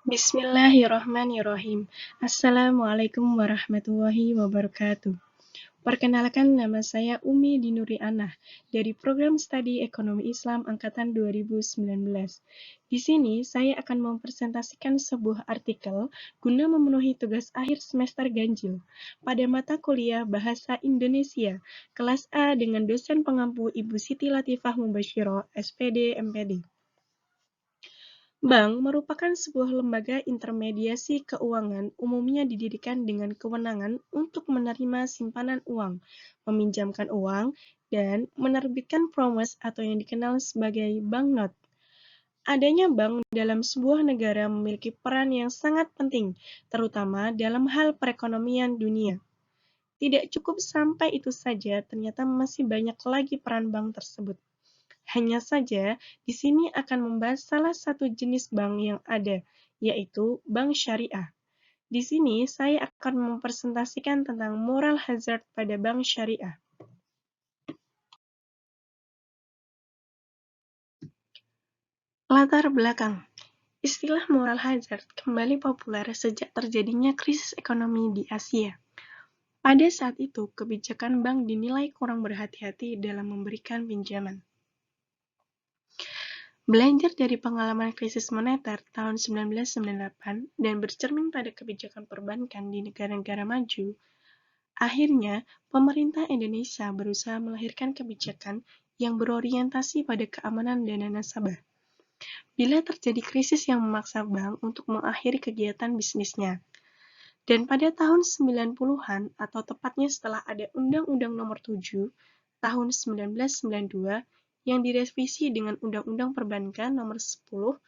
Bismillahirrahmanirrahim. Assalamualaikum warahmatullahi wabarakatuh. Perkenalkan, nama saya Umi Dinuri Anah dari Program Studi Ekonomi Islam Angkatan 2019. Di sini saya akan mempresentasikan sebuah artikel guna memenuhi tugas akhir semester ganjil pada mata kuliah Bahasa Indonesia kelas A dengan dosen pengampu Ibu Siti Latifah Mubasyiroh, SPD, MPD. Bank merupakan sebuah lembaga intermediasi keuangan umumnya didirikan dengan kewenangan untuk menerima simpanan uang, meminjamkan uang, dan menerbitkan promes atau yang dikenal sebagai banknot. Adanya bank dalam sebuah negara memiliki peran yang sangat penting, terutama dalam hal perekonomian dunia. Tidak cukup sampai itu saja, ternyata masih banyak lagi peran bank tersebut. Hanya saja, di sini akan membahas salah satu jenis bank yang ada, yaitu bank syariah. Di sini saya akan mempresentasikan tentang moral hazard pada bank syariah. Latar belakang. Istilah moral hazard kembali populer sejak terjadinya krisis ekonomi di Asia. Pada saat itu, kebijakan bank dinilai kurang berhati-hati dalam memberikan pinjaman. Belajar dari pengalaman krisis moneter tahun 1998 dan bercermin pada kebijakan perbankan di negara-negara maju, akhirnya pemerintah Indonesia berusaha melahirkan kebijakan yang berorientasi pada keamanan dana nasabah. Bila terjadi krisis yang memaksa bank untuk mengakhiri kegiatan bisnisnya. Dan pada tahun 90-an atau tepatnya setelah ada Undang-Undang Nomor 7 tahun 1992 yang direvisi dengan Undang-Undang Perbankan Nomor 10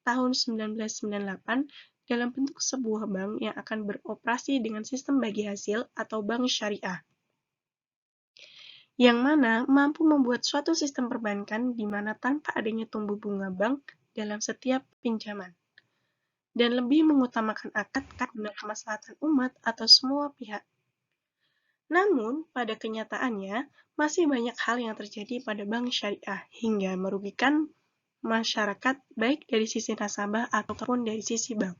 tahun 1998 dalam bentuk sebuah bank yang akan beroperasi dengan sistem bagi hasil atau bank syariah, yang mana mampu membuat suatu sistem perbankan di mana tanpa adanya tumbuh bunga bank dalam setiap pinjaman, dan lebih mengutamakan akad guna kemaslahatan umat atau semua pihak. Namun, pada kenyataannya, masih banyak hal yang terjadi pada bank syariah hingga merugikan masyarakat baik dari sisi nasabah ataupun dari sisi bank.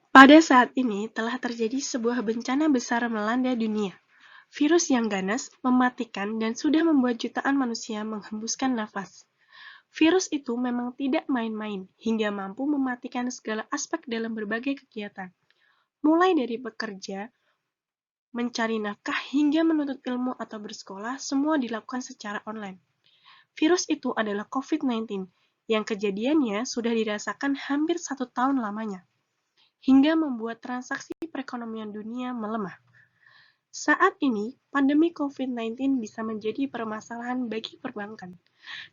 Pada saat ini telah terjadi sebuah bencana besar melanda dunia. Virus yang ganas, mematikan, dan sudah membuat jutaan manusia menghembuskan nafas. Virus itu memang tidak main-main, hingga mampu mematikan segala aspek dalam berbagai kegiatan. Mulai dari bekerja, mencari nafkah, hingga menuntut ilmu atau bersekolah, semua dilakukan secara online. Virus itu adalah COVID-19, yang kejadiannya sudah dirasakan hampir 1 tahun lamanya, hingga membuat transaksi perekonomian dunia melemah. Saat ini, pandemi COVID-19 bisa menjadi permasalahan bagi perbankan,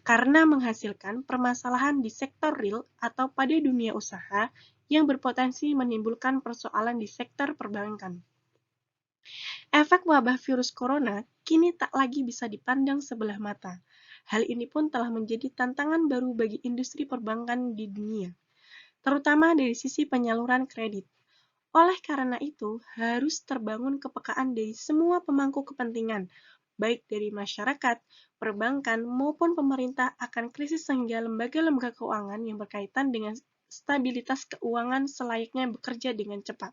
karena menghasilkan permasalahan di sektor real atau pada dunia usaha yang berpotensi menimbulkan persoalan di sektor perbankan. Efek wabah virus corona kini tak lagi bisa dipandang sebelah mata. Hal ini pun telah menjadi tantangan baru bagi industri perbankan di dunia, terutama dari sisi penyaluran kredit. Oleh karena itu, harus terbangun kepekaan dari semua pemangku kepentingan, baik dari masyarakat, perbankan, maupun pemerintah akan krisis sehingga lembaga-lembaga keuangan yang berkaitan dengan stabilitas keuangan selayaknya bekerja dengan cepat.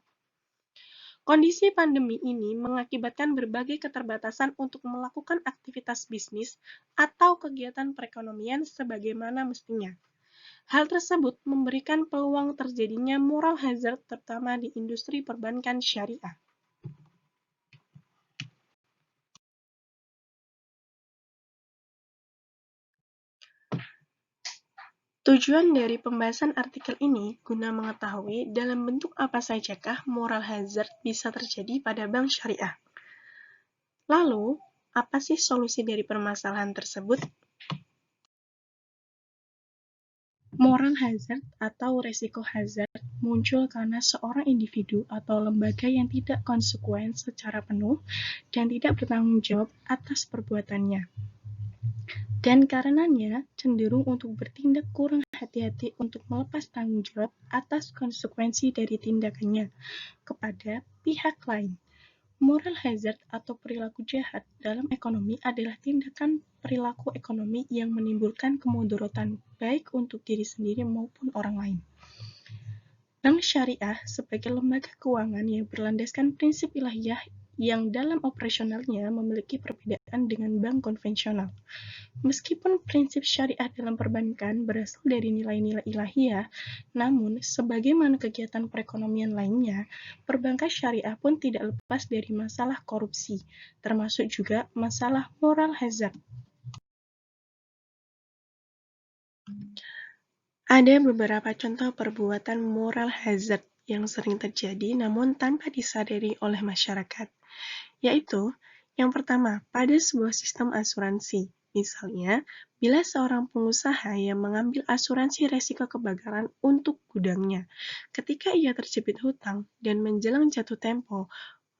Kondisi pandemi ini mengakibatkan berbagai keterbatasan untuk melakukan aktivitas bisnis atau kegiatan perekonomian sebagaimana mestinya. Hal tersebut memberikan peluang terjadinya moral hazard terutama di industri perbankan syariah. Tujuan dari pembahasan artikel ini guna mengetahui dalam bentuk apa sajakah moral hazard bisa terjadi pada bank syariah. Lalu, apa sih solusi dari permasalahan tersebut? Moral hazard atau resiko hazard muncul karena seorang individu atau lembaga yang tidak konsekuen secara penuh dan tidak bertanggung jawab atas perbuatannya. Dan karenanya cenderung untuk bertindak kurang hati-hati untuk melepas tanggung jawab atas konsekuensi dari tindakannya kepada pihak lain. Moral hazard atau perilaku jahat dalam ekonomi adalah tindakan perilaku ekonomi yang menimbulkan kemudaratan baik untuk diri sendiri maupun orang lain. Bank syariah sebagai lembaga keuangan yang berlandaskan prinsip ilahiyah yang dalam operasionalnya memiliki perbedaan dengan bank konvensional. Meskipun prinsip syariah dalam perbankan berasal dari nilai-nilai ilahiyah, namun sebagaimana kegiatan perekonomian lainnya, perbankan syariah pun tidak lepas dari masalah korupsi, termasuk juga masalah moral hazard. Ada beberapa contoh perbuatan moral hazard yang sering terjadi namun tanpa disadari oleh masyarakat, yaitu yang pertama, pada sebuah sistem asuransi. Misalnya, bila seorang pengusaha yang mengambil asuransi resiko kebakaran untuk gudangnya, ketika ia terjepit hutang dan menjelang jatuh tempo,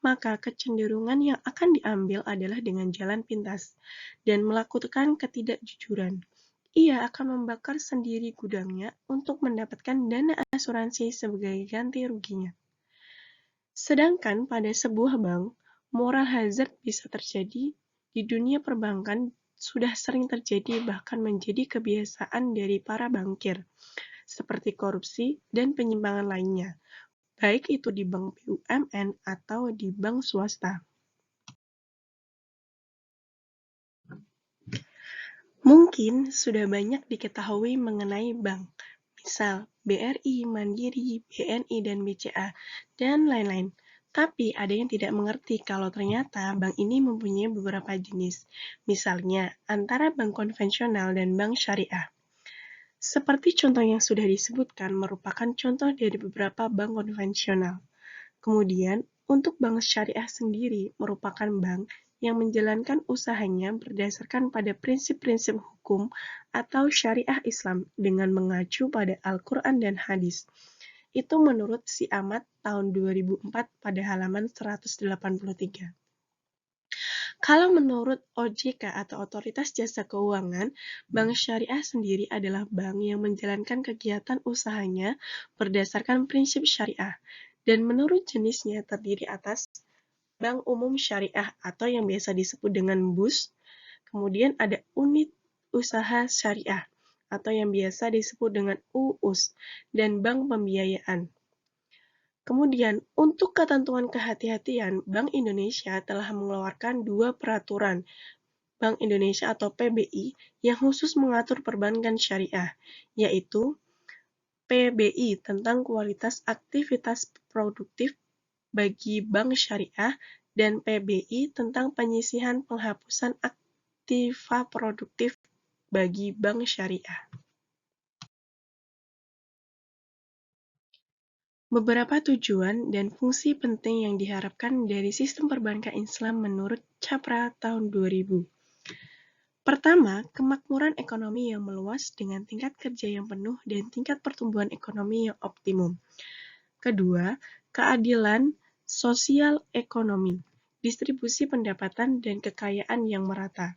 maka kecenderungan yang akan diambil adalah dengan jalan pintas dan melakukan ketidakjujuran. Ia akan membakar sendiri gudangnya untuk mendapatkan dana asuransi sebagai ganti ruginya. Sedangkan pada sebuah bank, moral hazard bisa terjadi di dunia perbankan sudah sering terjadi bahkan menjadi kebiasaan dari para bankir, seperti korupsi dan penyimpangan lainnya, baik itu di bank BUMN atau di bank swasta. Mungkin sudah banyak diketahui mengenai bank, misal BRI, Mandiri, BNI, dan BCA, dan lain-lain. Tapi ada yang tidak mengerti kalau ternyata bank ini mempunyai beberapa jenis, misalnya antara bank konvensional dan bank syariah. Seperti contoh yang sudah disebutkan merupakan contoh dari beberapa bank konvensional. Kemudian, untuk bank syariah sendiri merupakan bank yang menjalankan usahanya berdasarkan pada prinsip-prinsip hukum atau syariah Islam dengan mengacu pada Al-Quran dan hadis. Itu menurut Si Ahmad tahun 2004 pada halaman 183. Kalau menurut OJK atau Otoritas Jasa Keuangan, bank syariah sendiri adalah bank yang menjalankan kegiatan usahanya berdasarkan prinsip syariah, dan menurut jenisnya terdiri atas Bank Umum Syariah atau yang biasa disebut dengan BUS, kemudian ada Unit Usaha Syariah atau yang biasa disebut dengan UUS, dan Bank Pembiayaan. Kemudian, untuk ketentuan kehati-hatian, Bank Indonesia telah mengeluarkan 2 peraturan Bank Indonesia atau PBI yang khusus mengatur perbankan syariah, yaitu PBI tentang kualitas aktivitas produktif bagi bank syariah dan PBI tentang penyisihan penghapusan aktiva produktif bagi bank syariah. Beberapa tujuan dan fungsi penting yang diharapkan dari sistem perbankan Islam menurut Capra tahun 2000. Pertama, kemakmuran ekonomi yang meluas dengan tingkat kerja yang penuh dan tingkat pertumbuhan ekonomi yang optimum. Kedua, keadilan sosial ekonomi, distribusi pendapatan dan kekayaan yang merata.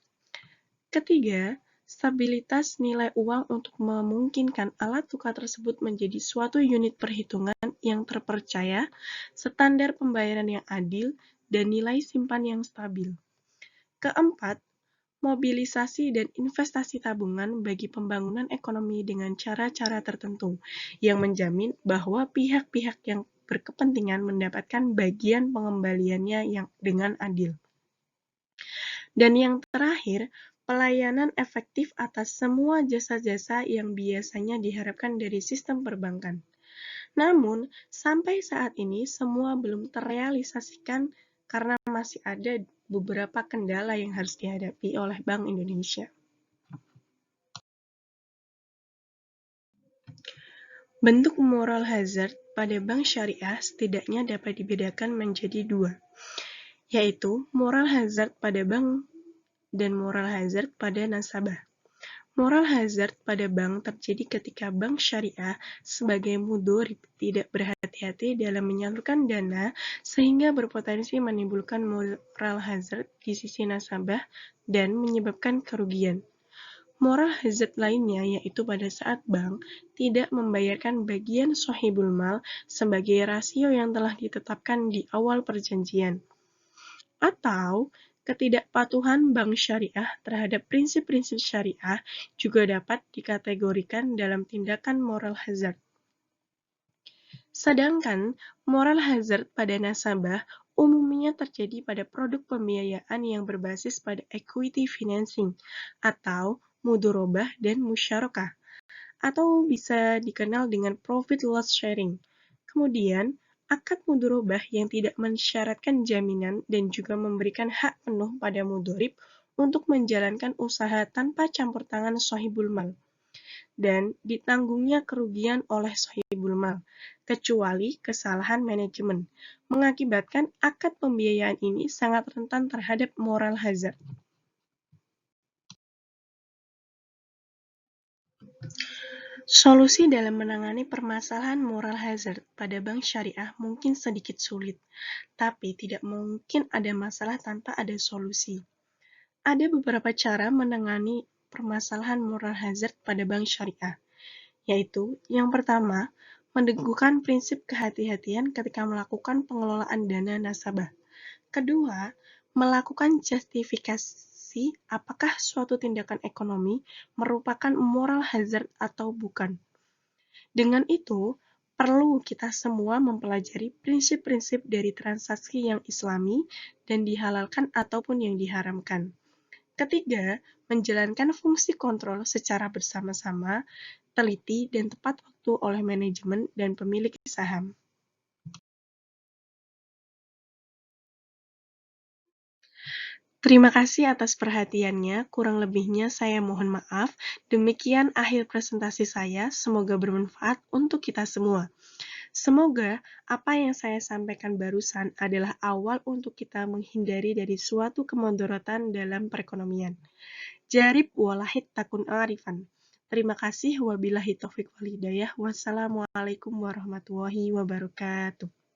Ketiga, stabilitas nilai uang untuk memungkinkan alat tukar tersebut menjadi suatu unit perhitungan yang terpercaya, standar pembayaran yang adil, dan nilai simpan yang stabil. Keempat, mobilisasi dan investasi tabungan bagi pembangunan ekonomi dengan cara-cara tertentu yang menjamin bahwa pihak-pihak yang berkepentingan mendapatkan bagian pengembaliannya yang dengan adil. Dan yang terakhir, pelayanan efektif atas semua jasa-jasa yang biasanya diharapkan dari sistem perbankan. Namun, sampai saat ini semua belum terrealisasikan karena masih ada beberapa kendala yang harus dihadapi oleh Bank Indonesia. Bentuk moral hazard pada bank syariah setidaknya dapat dibedakan menjadi 2, yaitu moral hazard pada bank dan moral hazard pada nasabah. Moral hazard pada bank terjadi ketika bank syariah sebagai mudhorib tidak berhati-hati dalam menyalurkan dana sehingga berpotensi menimbulkan moral hazard di sisi nasabah dan menyebabkan kerugian. Moral hazard lainnya yaitu pada saat bank tidak membayarkan bagian sohibul mal sebagai rasio yang telah ditetapkan di awal perjanjian. Atau ketidakpatuhan bank syariah terhadap prinsip-prinsip syariah juga dapat dikategorikan dalam tindakan moral hazard. Sedangkan moral hazard pada nasabah umumnya terjadi pada produk pembiayaan yang berbasis pada equity financing atau mudorobah dan musyarakah, atau bisa dikenal dengan profit loss sharing. Kemudian, akad mudorobah yang tidak mensyaratkan jaminan dan juga memberikan hak penuh pada mudorib untuk menjalankan usaha tanpa campur tangan sahibul mal dan ditanggungnya kerugian oleh sahibul mal, kecuali kesalahan manajemen, mengakibatkan akad pembiayaan ini sangat rentan terhadap moral hazard. Solusi dalam menangani permasalahan moral hazard pada bank syariah mungkin sedikit sulit, tapi tidak mungkin ada masalah tanpa ada solusi. Ada beberapa cara menangani permasalahan moral hazard pada bank syariah, yaitu yang pertama, meneguhkan prinsip kehati-hatian ketika melakukan pengelolaan dana nasabah. Kedua, melakukan justifikasi apakah suatu tindakan ekonomi merupakan moral hazard atau bukan. Dengan itu, perlu kita semua mempelajari prinsip-prinsip dari transaksi yang islami dan dihalalkan ataupun yang diharamkan. Ketiga, menjalankan fungsi kontrol secara bersama-sama, teliti, dan tepat waktu oleh manajemen dan pemilik saham. Terima kasih atas perhatiannya, kurang lebihnya saya mohon maaf. Demikian akhir presentasi saya, semoga bermanfaat untuk kita semua. Semoga apa yang saya sampaikan barusan adalah awal untuk kita menghindari dari suatu kemudorotan dalam perekonomian. Jarib walahid takun arifan. Terima kasih, wabillahi taufiq wal hidayah. Wassalamualaikum warahmatullahi wabarakatuh.